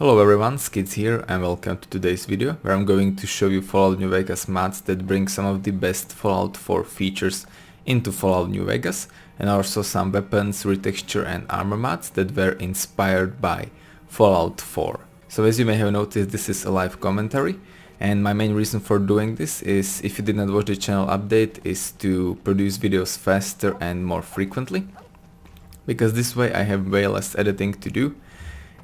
Hello everyone, Skits here and welcome to today's video where I'm going to show you Fallout New Vegas mods that bring some of the best Fallout 4 features into Fallout New Vegas, and also some weapons, retexture and armor mods that were inspired by Fallout 4. So as you may have noticed, this is a live commentary, and my main reason for doing this is, if you did not watch the channel update, is to produce videos faster and more frequently, because this way I have way less editing to do.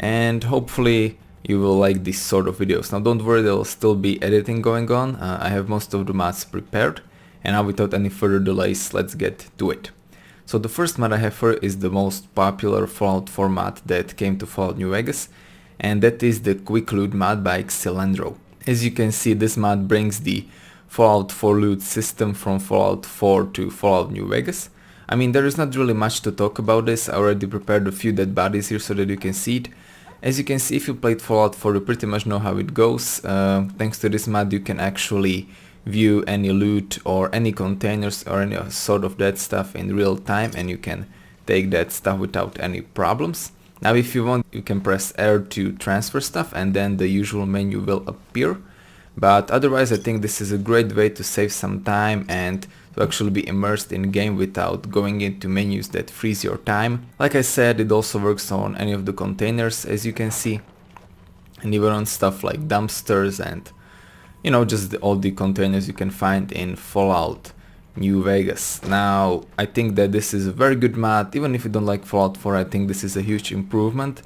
And hopefully you will like this sort of videos. Now don't worry, there will still be editing going on. I have most of the mods prepared, and now without any further delays, let's get to it. So the first mod I have here is the most popular Fallout 4 mod that came to Fallout New Vegas, and that is the Quickloot mod by Xilandro. As you can see, this mod brings the Fallout 4 loot system from Fallout 4 to Fallout New Vegas. I mean, there is not really much to talk about this. I already prepared a few dead bodies here so that you can see it. As you can see, if you played Fallout 4, you pretty much know how it goes. Thanks to this mod you can actually view any loot or any containers or any sort of that stuff in real time, and you can take that stuff without any problems. Now if you want, you can press R to transfer stuff and then the usual menu will appear. But otherwise I think this is a great way to save some time and to actually be immersed in game without going into menus that freeze your time. Like I said, it also works on any of the containers, as you can see, and even on stuff like dumpsters and, you know, just all the containers you can find in Fallout New Vegas. Now I think that this is a very good mod. Even if you don't like Fallout 4, I think this is a huge improvement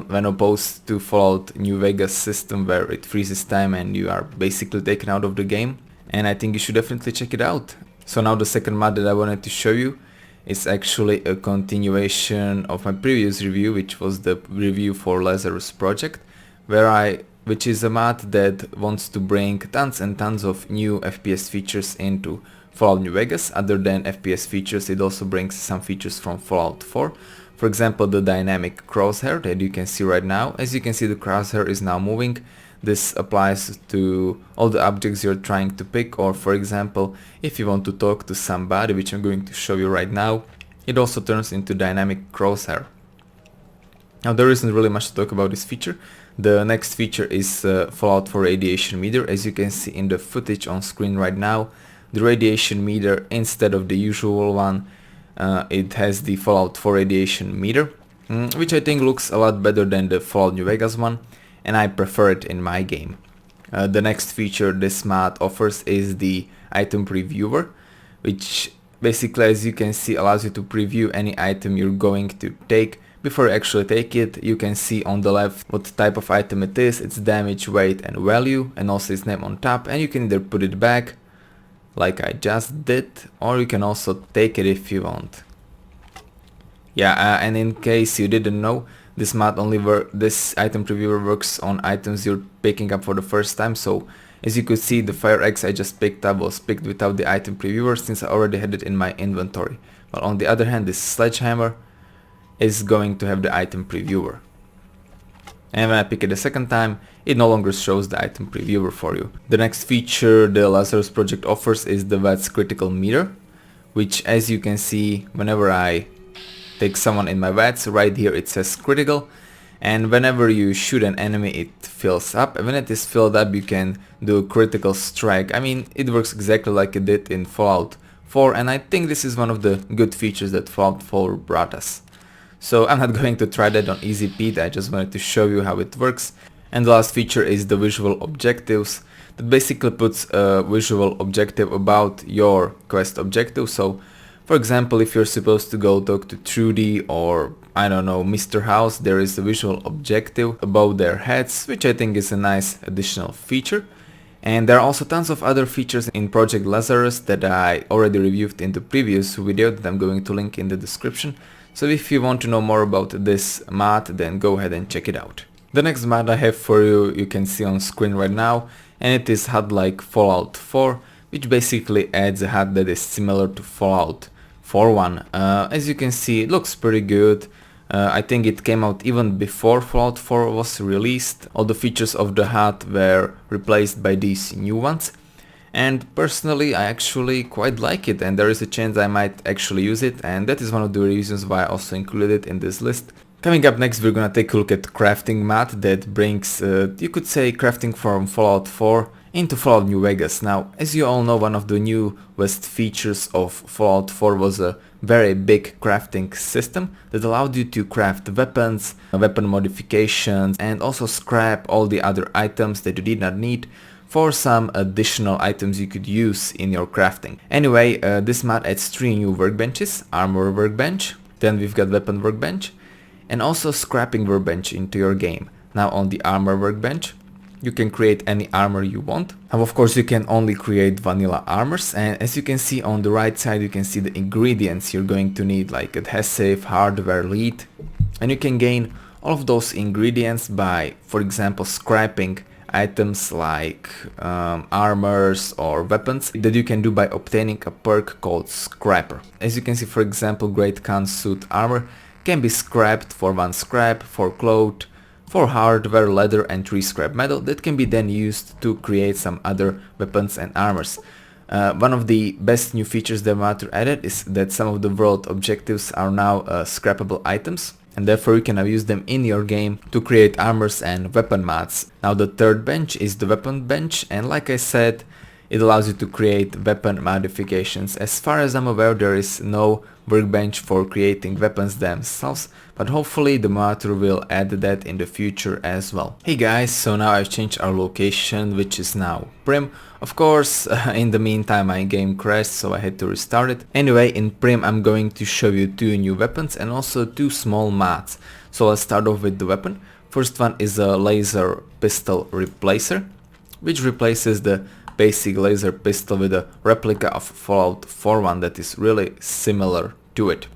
when opposed to Fallout New Vegas system where it freezes time and you are basically taken out of the game. And I think you should definitely check it out. So now the second mod that I wanted to show you is actually a continuation of my previous review, which was the review for Lazarus Project, which is a mod that wants to bring tons and tons of new FPS features into Fallout New Vegas. Other than FPS features, it also brings some features from Fallout 4. For example, the dynamic crosshair that you can see right now. As you can see, the crosshair is now moving. This applies to all the objects you're trying to pick, or for example, if you want to talk to somebody, which I'm going to show you right now, it also turns into dynamic crosshair. Now there isn't really much to talk about this feature. The next feature is Fallout 4 radiation meter. As you can see in the footage on screen right now, the radiation meter, instead of the usual one, it has the Fallout 4 radiation meter, which I think looks a lot better than the Fallout New Vegas one, and I prefer it in my game. The next feature this mod offers is the item previewer, which basically, as you can see, allows you to preview any item you're going to take. Before you actually take it, you can see on the left what type of item it is, its damage, weight and value, and also its name on top, and you can either put it back like I just did, or you can also take it if you want. Yeah, and in case you didn't know, this item previewer works on items you're picking up for the first time. So as you could see, the fire axe I just picked up was picked without the item previewer, since I already had it in my inventory. But on the other hand, this sledgehammer is going to have the item previewer. And when I pick it a second time, it no longer shows the item previewer for you. The next feature the Lazarus Project offers is the VATS critical meter, which, as you can see, whenever I take someone in my VATS, right here it says critical, and whenever you shoot an enemy it fills up, and when it is filled up you can do a critical strike. I mean, it works exactly like it did in Fallout 4, and I think this is one of the good features that Fallout 4 brought us. So I'm not going to try that on Easy Pete, I just wanted to show you how it works. And the last feature is the visual objectives, that basically puts a visual objective about your quest objective. So for example, if you're supposed to go talk to Trudy or, I don't know, Mr. House, there is a visual objective above their heads, which I think is a nice additional feature. And there are also tons of other features in Project Lazarus that I already reviewed in the previous video that I'm going to link in the description. So if you want to know more about this mod, then go ahead and check it out. The next mod I have for you, you can see on screen right now, and it is Hotlike Fallout 4, which basically adds a HUD that is similar to Fallout 4 one. As you can see, it looks pretty good. I think it came out even before Fallout 4 was released. All the features of the HUD were replaced by these new ones. And personally I actually quite like it, and there is a chance I might actually use it, and that is one of the reasons why I also included it in this list. Coming up next, we're gonna take a look at crafting mat that brings, you could say, crafting from Fallout 4 into Fallout New Vegas. Now, as you all know, one of the newest features of Fallout 4 was a very big crafting system that allowed you to craft weapons, weapon modifications, and also scrap all the other items that you did not need for some additional items you could use in your crafting. Anyway, this mat adds 3 new workbenches: Armor workbench, then we've got Weapon workbench, and also Scrapping workbench into your game. Now on the Armor workbench, you can create any armor you want. Now of course you can only create vanilla armors, and as you can see on the right side, you can see the ingredients you're going to need, like adhesive, hardware, lead, and you can gain all of those ingredients by, for example, scrapping items like armors or weapons that you can do by obtaining a perk called Scrapper. As you can see, for example, Great Khan's suit armor can be scrapped for 1 scrap, for cloth, for hardware, leather, and 3 scrap metal that can be then used to create some other weapons and armors. One of the best new features that Matter added is that some of the world objectives are now scrappable items, and therefore you can now use them in your game to create armors and weapon mats. Now the third bench is the weapon bench, and like I said, it allows you to create weapon modifications. As far as I'm aware, there is no workbench for creating weapons themselves, but hopefully the modder will add that in the future as well. Hey guys, so now I've changed our location, which is now Prim. Of course, in the meantime my game crashed, so I had to restart it. Anyway, in Prim I'm going to show you 2 new weapons and also 2 small mats. So let's start off with the weapon. First one is a laser pistol replacer, which replaces the basic laser pistol with a replica of Fallout 4 one that is really similar to it.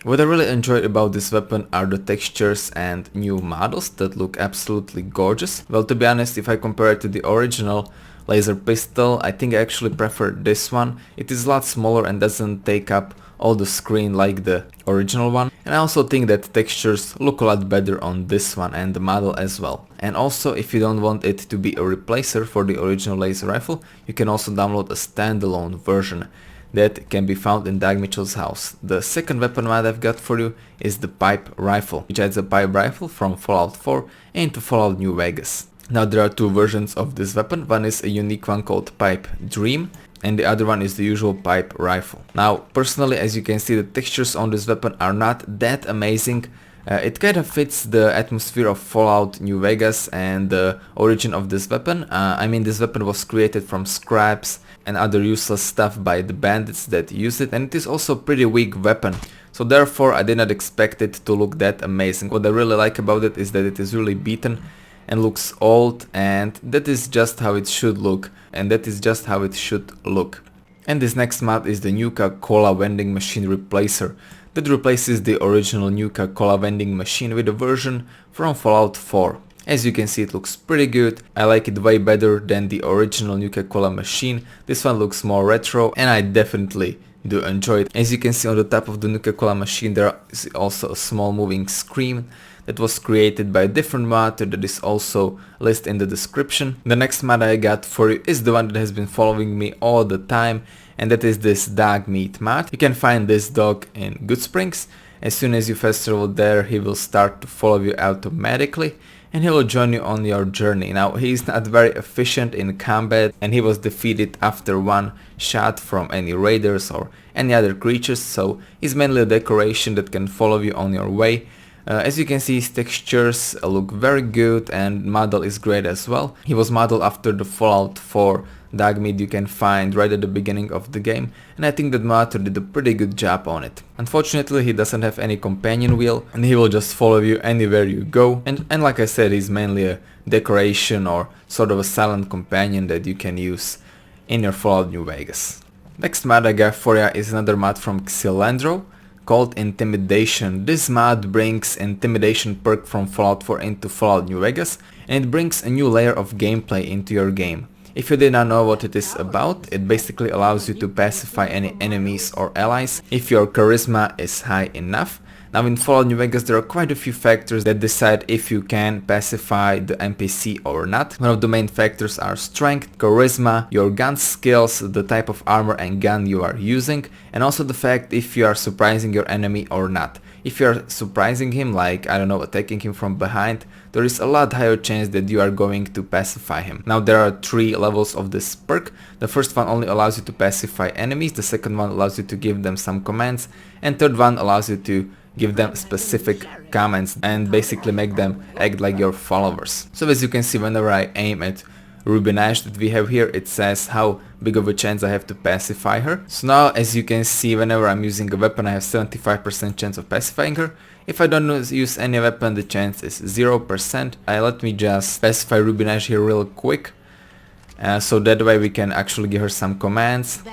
What I really enjoyed about this weapon are the textures and new models that look absolutely gorgeous. Well, to be honest, if I compare it to the original laser pistol, I think I actually prefer this one. It is a lot smaller and doesn't take up all the screen like the original one, and I also think that textures look a lot better on this one and the model as well. And also, if you don't want it to be a replacer for the original laser rifle, you can also download a standalone version that can be found in Dogmeat's house. The second weapon mod I've got for you is the pipe rifle, which adds a pipe rifle from Fallout 4 into Fallout New Vegas. Now there are 2 versions of this weapon. One is a unique one called Pipe Dream, and the other one is the usual pipe rifle. Now personally, as you can see, the textures on this weapon are not that amazing. It kind of fits the atmosphere of Fallout New Vegas and the origin of this weapon. I mean, this weapon was created from scraps and other useless stuff by the bandits that use it, and it is also a pretty weak weapon. So therefore I did not expect it to look that amazing. What I really like about it is that it is really beaten and looks old, and that is just how it should look. And this next mod is the Nuka-Cola vending machine replacer that replaces the original Nuka-Cola vending machine with a version from Fallout 4. As you can see, it looks pretty good. I like it way better than the original Nuka-Cola machine. This one looks more retro and I definitely do enjoy it. As you can see on the top of the Nuka-Cola machine, there is also a small moving screen that was created by a different mod that is also listed in the description. The next mod I got for you is the one that has been following me all the time, and that is this Dogmeat mod. You can find this dog in Good Springs. As soon as you fast travel there, he will start to follow you automatically and he will join you on your journey. Now, he is not very efficient in combat and he was defeated after 1 shot from any raiders or any other creatures, so he's mainly a decoration that can follow you on your way. As you can see, his textures look very good and model is great as well. He was modeled after the Fallout 4 Dogmeat you can find right at the beginning of the game, and I think that modder did a pretty good job on it. Unfortunately, he doesn't have any companion wheel and he will just follow you anywhere you go, and like I said, he's mainly a decoration or sort of a silent companion that you can use in your Fallout New Vegas. Next mod I got for ya is another mod from Xilandro called Intimidation. This mod brings Intimidation perk from Fallout 4 into Fallout New Vegas, and it brings a new layer of gameplay into your game. If you did not know what it is about, it basically allows you to pacify any enemies or allies if your charisma is high enough. Now in Fallout New Vegas there are quite a few factors that decide if you can pacify the NPC or not. One of the main factors are strength, charisma, your gun skills, the type of armor and gun you are using, and also the fact if you are surprising your enemy or not. if you are surprising him, like, I don't know, attacking him from behind, there is a lot higher chance that you are going to pacify him. Now there are 3 levels of this perk. The first one only allows you to pacify enemies, the second one allows you to give them some commands, and third one allows you to give them specific comments and basically make them act like your followers. So as you can see, whenever I aim at Ruby Nash that we have here, it says how big of a chance I have to pacify her. So now as you can see, whenever I'm using a weapon, I have 75% chance of pacifying her. If I don't use any weapon, the chance is 0%. Let me just pacify Ruby Nash here real quick. So that way we can actually give her some commands.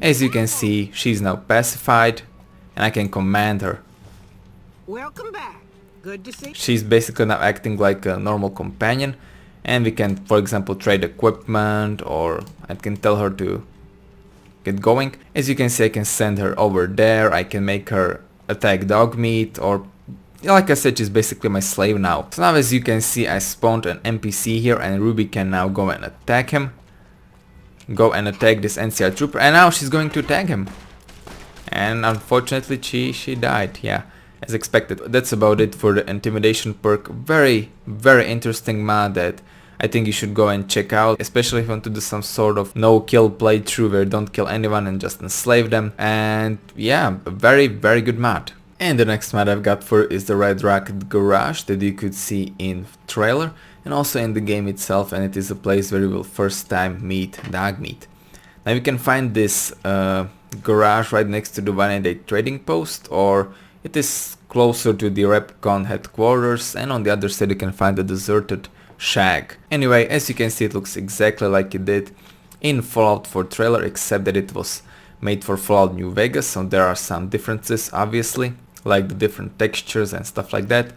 As you can see, she's now pacified and I can command her. Welcome back. Good to see. She's basically now acting like a normal companion. And we can, for example, trade equipment, or I can tell her to get going. As you can see, I can send her over there, I can make her attack Dogmeat, or like I said, she's basically my slave now. So now as you can see, I spawned an NPC here and Ruby can now go and attack him. Go and attack this NCR trooper, and now she's going to attack him. And unfortunately she died, yeah. As expected. That's about it for the Intimidation perk. Very interesting mod that I think you should go and check out, especially if you want to do some sort of no-kill playthrough where you don't kill anyone and just enslave them. And yeah, a very good mod. And the next mod I've got for is the Red Rocket Garage that you could see in trailer and also in the game itself, and it is a place where you will first time meet Dogmeat. Now you can find this garage right next to the 188 trading post, or it is closer to the Repcon headquarters, and on the other side you can find a deserted shack. Anyway, as you can see, it looks exactly like it did in Fallout 4 trailer, except that it was made for Fallout New Vegas, so there are some differences obviously, like the different textures and stuff like that.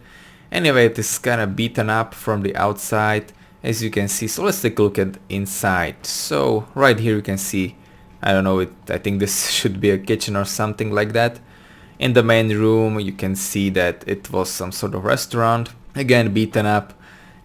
Anyway, it is kinda beaten up from the outside, as you can see, so let's take a look at inside. So right here you can see, I don't know, I think this should be a kitchen or something like that. In the main room you can see that it was some sort of restaurant, again beaten up,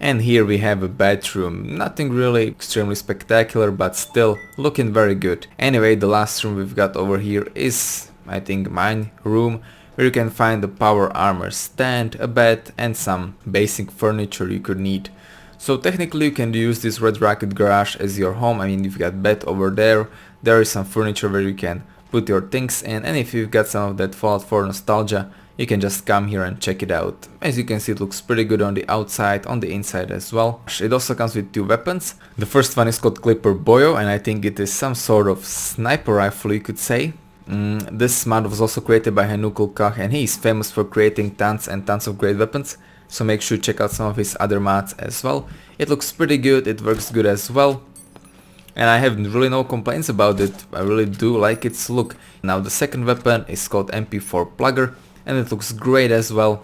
and here we have a bathroom, nothing really extremely spectacular but still looking very good. Anyway, the last room we've got over here is, I think, mine room, where you can find the power armor stand, a bed and some basic furniture you could need. So technically you can use this Red Rocket Garage as your home. I mean, you've got bed over there, there is some furniture where you can put your things in, and if you've got some of that Fallout 4 nostalgia, you can just come here and check it out. As you can see, it looks pretty good on the outside, on the inside as well. It also comes with 2 weapons. The first one is called Clipper Boyo, and I think it is some sort of sniper rifle, you could say. This mod was also created by Henukel and Koch, and he is famous for creating tons and tons of great weapons, so make sure you check out some of his other mods as well. It looks pretty good, it works good as well. And I have really no complaints about it, I really do like its look. Now the second weapon is called MP4 Plugger, and it looks great as well.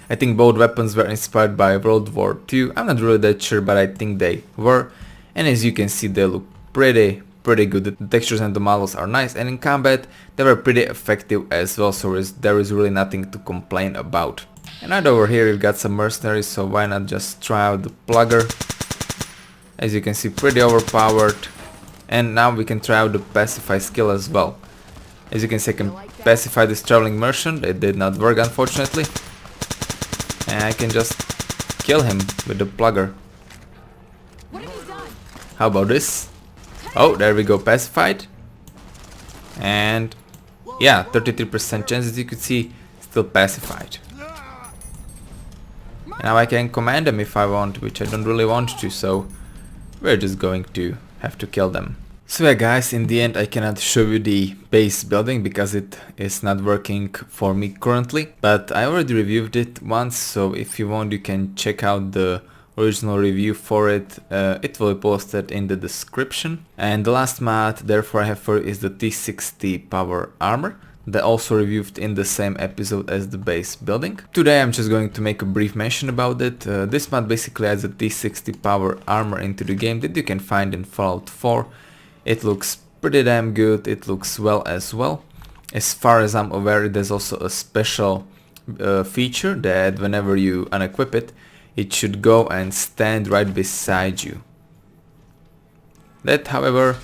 I think both weapons were inspired by World War II, I'm not really that sure, but I think they were. And as you can see, they look pretty good, the textures and the models are nice, and in combat they were pretty effective as well, so there is really nothing to complain about. And right over here we've got some mercenaries, so why not just try out the Plugger. As you can see, pretty overpowered. And now we can try out the pacify skill as well. As you can see, I can pacify this traveling merchant. It did not work, unfortunately. And I can just kill him with the Plugger. How about this? Oh, there we go, pacified. And yeah, 33% chance, as you could see, still pacified. Now I can command them if I want, which I don't really want to, so we're just going to have to kill them. So yeah guys, in the end I cannot show you the base building because it is not working for me currently, but I already reviewed it once, so if you want you can check out the original review for it. It will be posted in the description. And the last mod therefore I have for is the T60 Power Armor. They also reviewed in the same episode as the base building. Today I'm just going to make a brief mention about it. This mod basically adds a T60 Power Armor into the game that you can find in Fallout 4. It looks pretty damn good, it looks well as well. As far as I'm aware, there's also a special feature that whenever you unequip it, it should go and stand right beside you. That, however,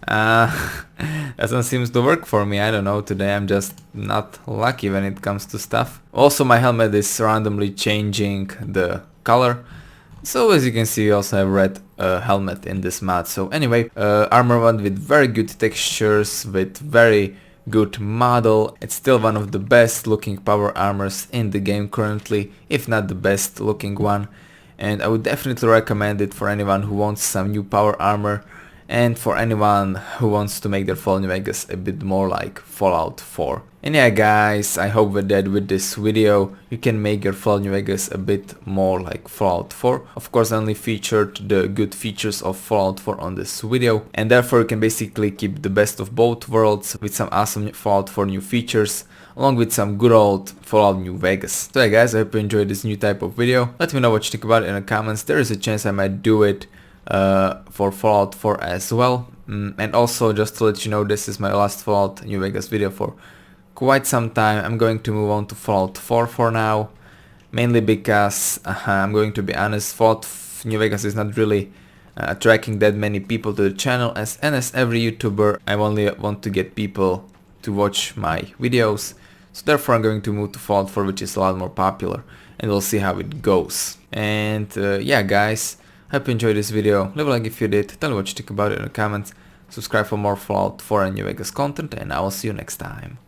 That one seems to work for me. I don't know, today I'm just not lucky when it comes to stuff. Also, my helmet is randomly changing the color. So as you can see, we also have red helmet in this mod. So anyway, armor one with very good textures, with very good model. It's still one of the best looking power armors in the game currently, if not the best looking one. And I would definitely recommend it for anyone who wants some new power armor, and for anyone who wants to make their Fallout New Vegas a bit more like Fallout 4. And yeah guys, I hope that with this video you can make your Fallout New Vegas a bit more like Fallout 4. Of course I only featured the good features of Fallout 4 on this video, and therefore you can basically keep the best of both worlds with some awesome Fallout 4 new features, along with some good old Fallout New Vegas. So yeah guys, I hope you enjoyed this new type of video. Let me know what you think about it in the comments. There is a chance I might do it for Fallout 4 as well. And also, just to let you know, this is my last Fallout New Vegas video for quite some time. I'm going to move on to Fallout 4 for now, mainly because I'm going to be honest, Fallout New Vegas is not really attracting that many people to the channel, and as every YouTuber I only want to get people to watch my videos. So therefore I'm going to move to Fallout 4, which is a lot more popular, and we'll see how it goes. And yeah guys, hope you enjoyed this video. Leave a like if you did, tell me what you think about it in the comments, subscribe for more Fallout 4 and New Vegas content, and I will see you next time.